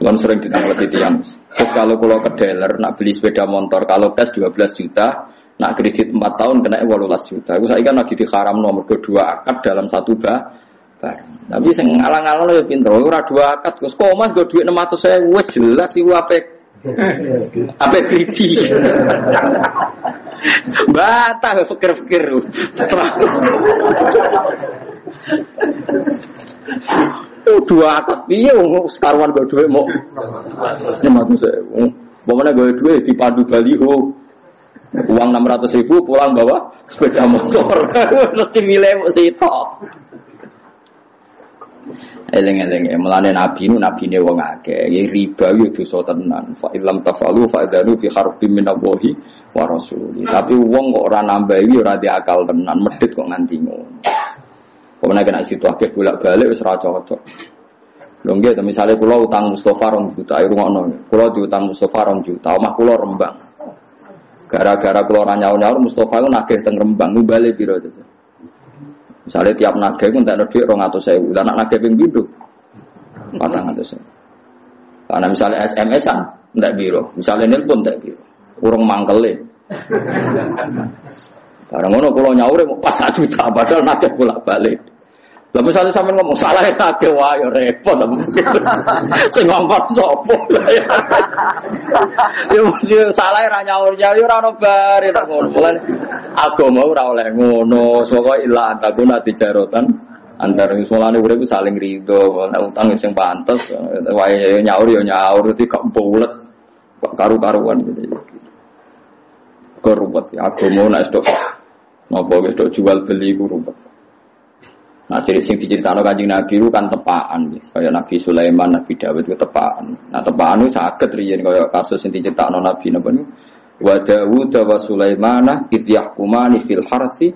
Kulon sering ditanggapi tiang. Terus kalau kulo ke dealer nak beli sepeda motor, kalau cash 12 juta, nak kredit 4 tahun kena 18 juta. Aku saiki kan lagi diharam nomor kedua akad dalam satu barang. Tapi sing alang-alang yo pinter, ora dua akad Gus. Kok Mas go dhuwit 600.000 wis jelas iku ape kriti. Bata fikir-fikir. Dua akad piye wong sekaruan go dhuwit mok 600.000. Pokoknya go dhuwit dipadu baliho. Uang 600.000 pulang bawa sepeda motor. Mesti milih sitok. Eleng-eleng melane nabi ne wong akeh. Riba yo dosa tenan. Fa illam tafalu fa idanu fi harbin minallahi wa rasuli. Tapi wong kok ora nambahi ora diakal tenan, medhit kok nganti ngono. Pemene kena situ akeh bolak-balik wis ora cocok. Lho nggih, misale kula utang Mustofa 2 juta, ayo ngono. Kula diutang Mustofa 2 juta, omah kula Rembang. Gara-gara kula ora nyaur-nyaur Mustofa ku nagih teng Rembang, numbale piro itu. Misale tiap nagih ku entek dhuwit 200.000, lah nek nagih ping pindho 400.000. Karena misale SMS-an entek piro, misale nelpon entek piro. Urung mangkele. Barang ngono kula nyaure pas 1 juta padahal nagih bolak-balik. Lah misale sampean ngomong salah nagih wae ya repot. Sing ngomong sapa? Ya mesti salah ra nyaur ya ora ono bare nek ngono. Mulane agama ora oleh ngono. Pokoke ila takuna tijarotan antar mulane urip saling rido, utang sing pantes wae nyaur ya nyaur iki gak bulet. Kok karu-karuan gitu. Korupet agama nek stok napa wis tok jual beli ku rumpet. Nah, ciri sing diceritakno Kanjeng Nabi ku kan tepaan nggih. Kaya Nabi Sulaiman, Nabi Daud ku tepaan. Nah, tepaan ku saged riyen kaya kasus sing diceritakno Nabi napa niku. Wa Daud wa Sulaiman id yahkumani fil harsi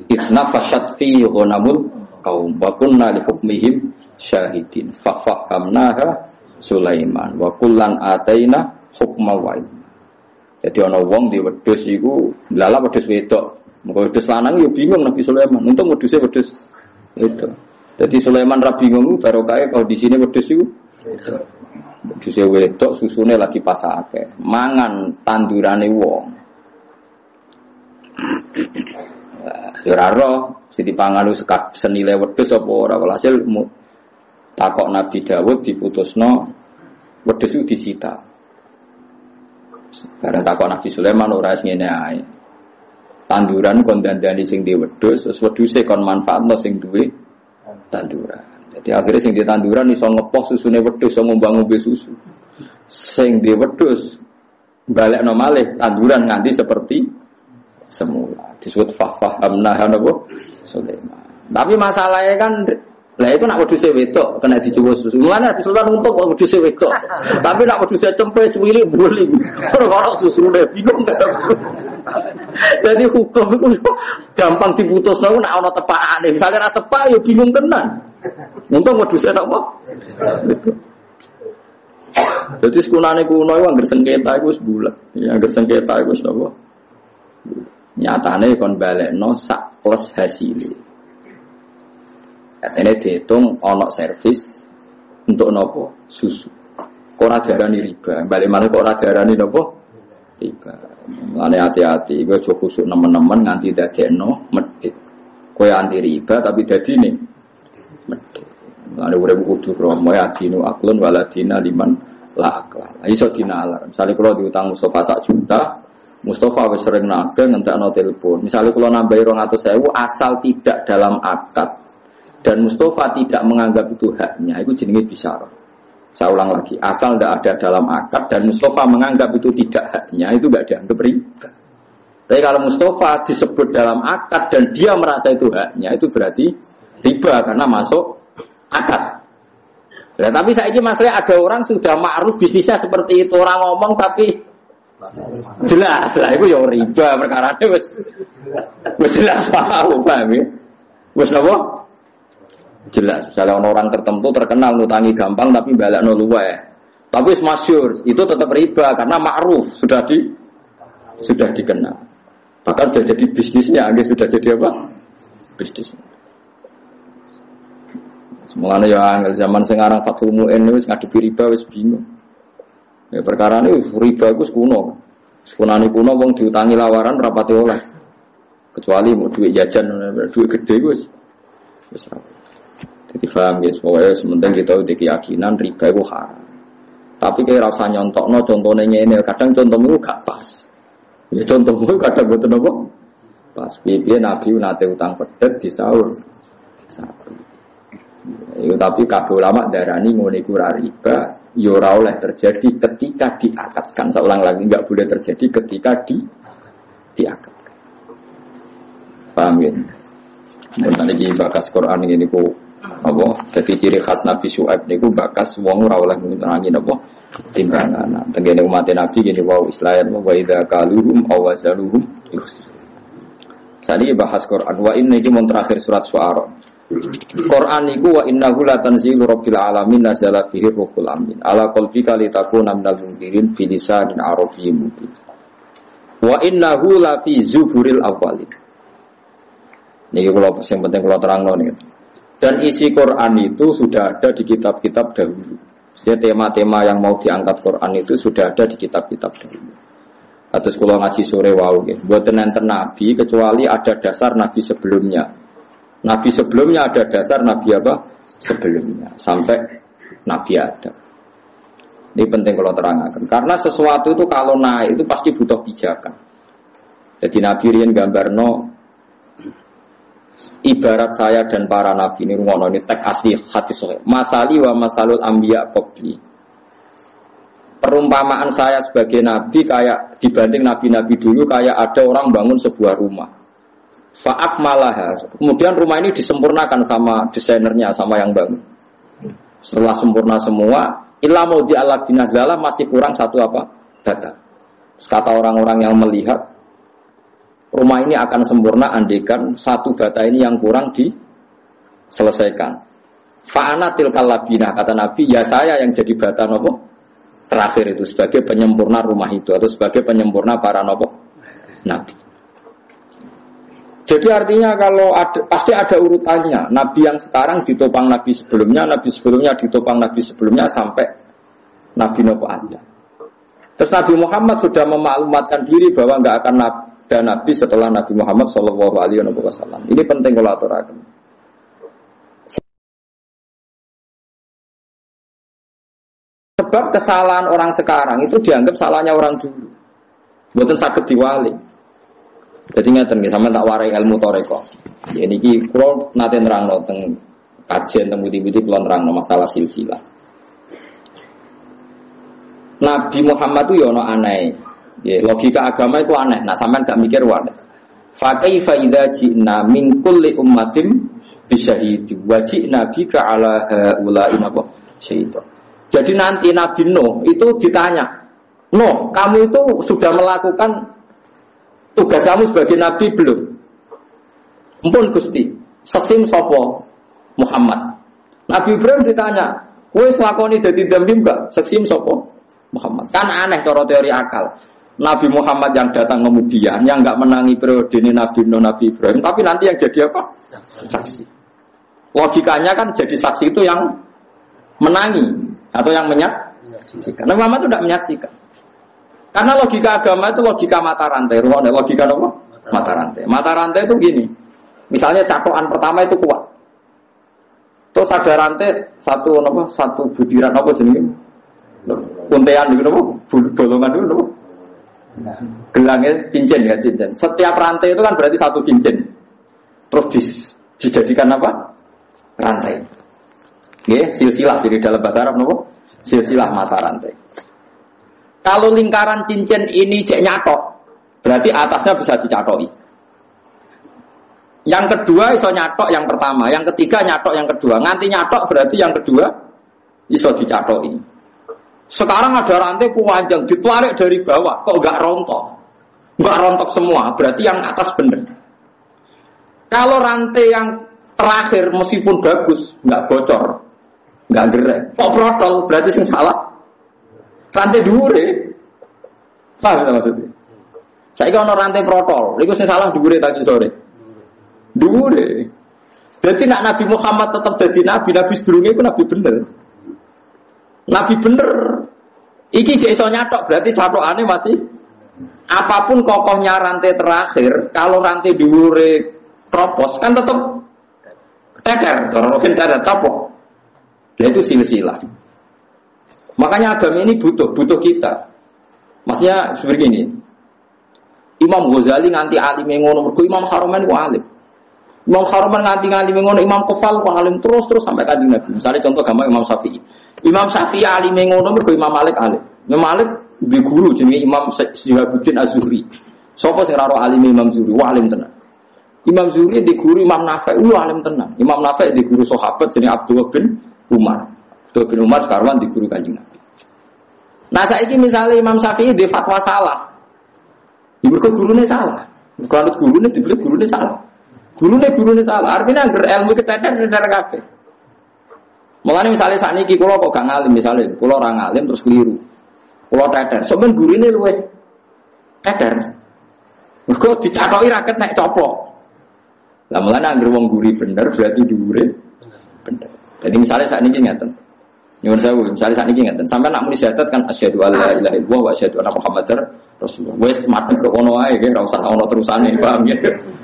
id nafashat fi ghanamul qaum wa kunna li hukmihim syahidin. Fa fahamnaha Sulaiman wa kullan ataina hukma wa ilma. Jadi ana wong di wedhus iku lala wedhus wedok. Muga wedhus lanang yo bingung Nabi Sulaiman. Untung wedhuse wedhus itu. Jadi Sulaiman ra bingung barokahe kalau di sini wedhus iku. Wedhus wedok susune lagi pasake. Mangan tandurane wong. Ya ora roh sing dipangan senile wedhus apa ora walhasil takok Nabi Daud diputusno wedhus iku disita. Bareng takok Nabi Sulaiman ora ngene ae. Tanduran kon dandani sing di wedhus, terus wedhuse kon manfaatno sing duwe tanduran. Jadi akhirnya sing di tanduran iso ngepoh susune wedhus, iso ngombe susu. Sing di wedhus balekno malih tanduran nganti seperti semula. Disebut fahamna napa Sulaiman. Tapi masalahnya kan lah itu nak wedhuse wedok kena dicoba susu. Mulane Nabi Sulaiman untuk kok wedhuse wedok. Tapi nak wedhuse cempe cuwili buli. Ora susune bingung. Jadi hukum itu gampang diputus nek ana tepakane. Misale ora tepak ya bingung tenan. Untung wedhuse napa? Jadi sekunane kuno iku anggere sengketa iku wis bulat. Ya anggere sengketa iku wis napa? Nyatane kon balekno sak plus hasile. Katanya dihitung ono servis untuk nopo susu. Kok ora diarani riba, balik malah kok ora diarani nopo riba. Mulane hati-hati, kowe aja khusuk nemen-nemen nganti dadekno medhit. Kowe anti riba tapi dadine medhit. Mulane urip kudu kromo ya dinu aklun waladina liman la akla. Iso dinalar. Misale kula diutang Mustofa 1 juta, Mustofa wis sering nagih ngentekno telepon. Misale kula nambahi 200.000 asal tidak dalam akad dan Mustofa tidak menganggap itu haknya, itu jenenge bisyarah. Saya ulang lagi, asal tidak ada dalam akad dan Mustofa menganggap itu tidak haknya, itu tidak dianggap riba. Tapi kalau Mustofa disebut dalam akad dan dia merasa itu haknya, itu berarti riba karena masuk akad. Nah, tapi saya ini masalahnya ada orang sudah ma'ruf bisnisnya seperti itu, orang ngomong tapi jelas lah, itu ya riba perkara itu wis jelas paham ya, wis apa? Jelas, misalnya orang tertentu terkenal nutangi gampang tapi balakno luweh. Tapi masyhur, itu tetap riba karena ma'ruf sudah dikenal. Bahkan sudah jadi bisnisnya, sudah jadi apa? Bisnis. Mulane ya angel zaman sekarang Fathul Mu'in wis ngadepi riba wis bingung. Ya perkara ini riba iku kuno. Sekunane kuno wong diutangi lawaran rapati oleh. Kecuali mau duit jajan, duit gede wis ora. Jadi paham ya, pokoknya sementing kita udah keyakinan riba itu haram. Tapi kayak rasa nyontokno contohnya ini, kadang contohmu gak pas. Ya contohmu kadang betul apa? Pas. Biar Nabi nate utang pedet di sahur. Ya, tapi kabeh ulama darani ngene iku ora riba, ya ora oleh terjadi ketika diakatkan. Saya ulang lagi, enggak boleh terjadi ketika diakatkan. Paham ya? Mun iki bakas Quran ngene iku apa? Dadi ciri khas Nabi Syuaib niku bakas wong ora oleh ngutangi napa timbangan. Tengene umat Nabi gini wau Islam wa idza kaluhum aw wazaluhum. Sani bahas Quran wa inna iki mun terakhir surat Syuara. Quran niku wa innahu la tanzilu rabbil alamin nazala bihi ruhul amin ala qalbika litakuna minal munzirin bi lisanin arabiyyin mubin. Wa innahu la fi zuburil awwalin. Niki kula sing penting kula terangno niku. Dan isi Quran itu sudah ada di kitab-kitab dahulu. Jadi tema-tema yang mau diangkat Quran itu sudah ada di kitab-kitab dahulu. Terus kalau ngaji sore wau nggih, mboten enten nabi kecuali ada dasar nabi sebelumnya. Nabi sebelumnya ada dasar nabi apa? Sebelumnya sampai Nabi Adam. Ini penting kalau terangkan. Karena sesuatu itu kalau naik itu pasti butuh pijakan. Jadi Nabi riyen gambarno ibarat saya dan para nabi ini rungono ini teks asli hadis sahih. Masali wa masalul anbiya qabli. Perumpamaan saya sebagai nabi kayak dibanding nabi-nabi dulu kayak ada orang bangun sebuah rumah. Fa'ak malaha. Kemudian rumah ini disempurnakan sama desainernya, sama yang bangun. Setelah sempurna semua, illa maudi Allah binadalah masih kurang satu apa? Bata. Kata orang-orang yang melihat rumah ini akan sempurna andaikan satu bata ini yang kurang diselesaikan. Fa'ana tilkal labina, kata Nabi, ya saya yang jadi bata nopo terakhir itu sebagai penyempurna rumah itu atau sebagai penyempurna para nopo nabi. Jadi artinya kalau ada, pasti ada urutannya. Nabi yang sekarang ditopang nabi sebelumnya ditopang nabi sebelumnya sampai Nabi Nuh ada. Terus Nabi Muhammad sudah memaklumatkan diri bahwa enggak akan ada nabi setelah Nabi Muhammad sallallahu alaihi wasallam. Ini penting kalau aturaken. Sebab kesalahan orang sekarang itu dianggap salahnya orang dulu. Mboten saged diwali. Jadi ngeten nggih sampeyan tak warai ilmu toreko. Ya niki kula nate nerangno teng kajian teng budi-budi kula nerangno masalah silsilah. Nabi Muhammad itu ya ana aneh. Ya logika agama itu aneh. Nah sampeyan gak mikir wae. Fa kaifa idza ji'na min kulli ummatin bisyahid wa ji'na bika ala haula'i syaitan. Jadi nanti Nabi Nuh itu ditanya, "Nuh, kamu itu sudah melakukan tugas kamu sebagai nabi belum?" Ampun Gusti, saksim sapa? Muhammad. Nabi Ibrahim ditanya, "Kowe nglakoni dadi nabi enggak?" Saksim sapa? Muhammad. Kan aneh cara teori akal. Nabi Muhammad yang datang kemudian yang enggak menangi periode ini Nabi Nuh, Nabi Ibrahim, tapi nanti yang jadi apa? Saksi. Logikanya kan jadi saksi itu yang menangi atau yang menyaksikan. Nabi Muhammad itu tidak menyaksikan. Karena logika agama itu logika mata rantai. Logika apa? Mata rantai. Mata rantai itu gini. Misalnya catokan pertama itu kuat. Terus ada rantai satu budiran apa jenenge? Untean itu apa? Bolongan itu apa? Gelangnya cincin ya cincin. Setiap rantai itu kan berarti satu cincin. Terus dijadikan apa? Rantai. Nggih, silsilah jadi dalam bahasa Arab napa? Silsilah mata rantai. Kalau lingkaran cincin ini cek nyatok, berarti atasnya bisa dicatoki. Yang kedua iso nyatok yang pertama, yang ketiga nyatok yang kedua. Nganti nyatok berarti yang kedua iso dicatoki. Sekarang ada rantai panjang ditarik dari bawah, kok enggak rontok? Enggak rontok semua, berarti yang atas benar. Kalau rantai yang terakhir meskipun bagus, enggak bocor, enggak gerek, kok protol, berarti sing salah. Rantai dhuwure. Paham ta maksudnya? Saiki ana rantai protol, iku sing salah dhuwure tadi sore. Dhuwure. Jadi nak Nabi Muhammad tetap jadi nabi, nabi sedurunge itu nabi bener. Nabi bener. Iki jek iso nyatok berarti catokane masih apapun kokohnya rantai terakhir, kalau rantai dhuwure kropos kan tetap teker, terus ada tapok. Itu silsilah. Makanya agama ini butuh kita. Maksudnya seperti ini. Imam Ghazali nganti alim ngono, mergo Imam Haromen ku alim. Imam Haromen nganti alim ngono, Imam Kufal ku alim terus sampai Kanjeng Nabi. Misalnya contoh gampang Imam Syafi'i. Imam Syafi'i alim ngono mergo Imam Malik alim. Imam Malik di guru jenenge Imam Syihabuddin Az-Zuhri. Sapa sing ora alim Imam Zuhri? Wah alim tenan. Imam Zuhri di guru Imam Nafi', alim tenan. Imam Nafi' di guru sahabat jenenge Abdullah bin Umar. Abdullah bin Umar sekarang di guru Kanjeng Nabi. Nah saiki misalnya Imam Syafi'i di fatwa salah. Ibu gurune salah. Kalau gurune dibeli gurune salah. Gurune salah. Artinya agar ilmu keteter kabeh. Mulane misalnya sakniki kula kok gak ngalim misalnya, kula ora ngalim terus keliru. Kula teter, sampeyan gurine luwe teter. Mergo dicatoki raket nek coplok. Lah mulane anggere wong guri bener berarti dhuwure bener. Jadi misalnya sakniki ngeten. Nyuwun sewu, misalnya sakniki ngeten, sampeyan nak muni syahadat kan asyhadu alla ilaha illallah wa asyhadu anna Muhammadar Rasulullah. Wis madhep kok ngono wae nggih, ora usah ono terusane, paham ya.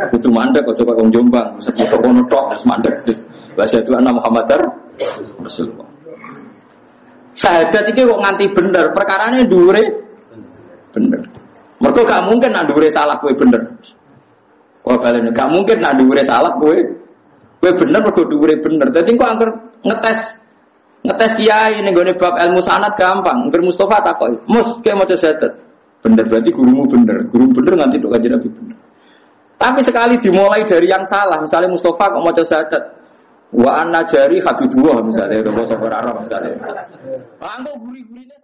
Kudu mandek kok coba wong Jombang, sekitar kono tok terus mandek terus wa asyhadu anna Muhammadar Rasulullah. Syahadat iki kok nganti bener, perkarane dhuwure bener. Mergo gak mungkin nak dhuwure salah kowe bener. Kok balen gak mungkin nak dhuwure salah kowe bener mergo dhuwure bener. Dadi kok angker ngetes kiai ning gone bab ilmu sanad gampang. Ngger Mustofa takoki, "Mus, kowe maca syahadat." Bener berarti gurumu bener. Guru bener nganti tok Kanjeng Nabi bener. Tapi sekali dimulai dari yang salah, misalnya Mustofa kok maca syahadat, wa anna jari habibullah misalnya, atau bahasa Arab misalnya. Anggo guri-gurine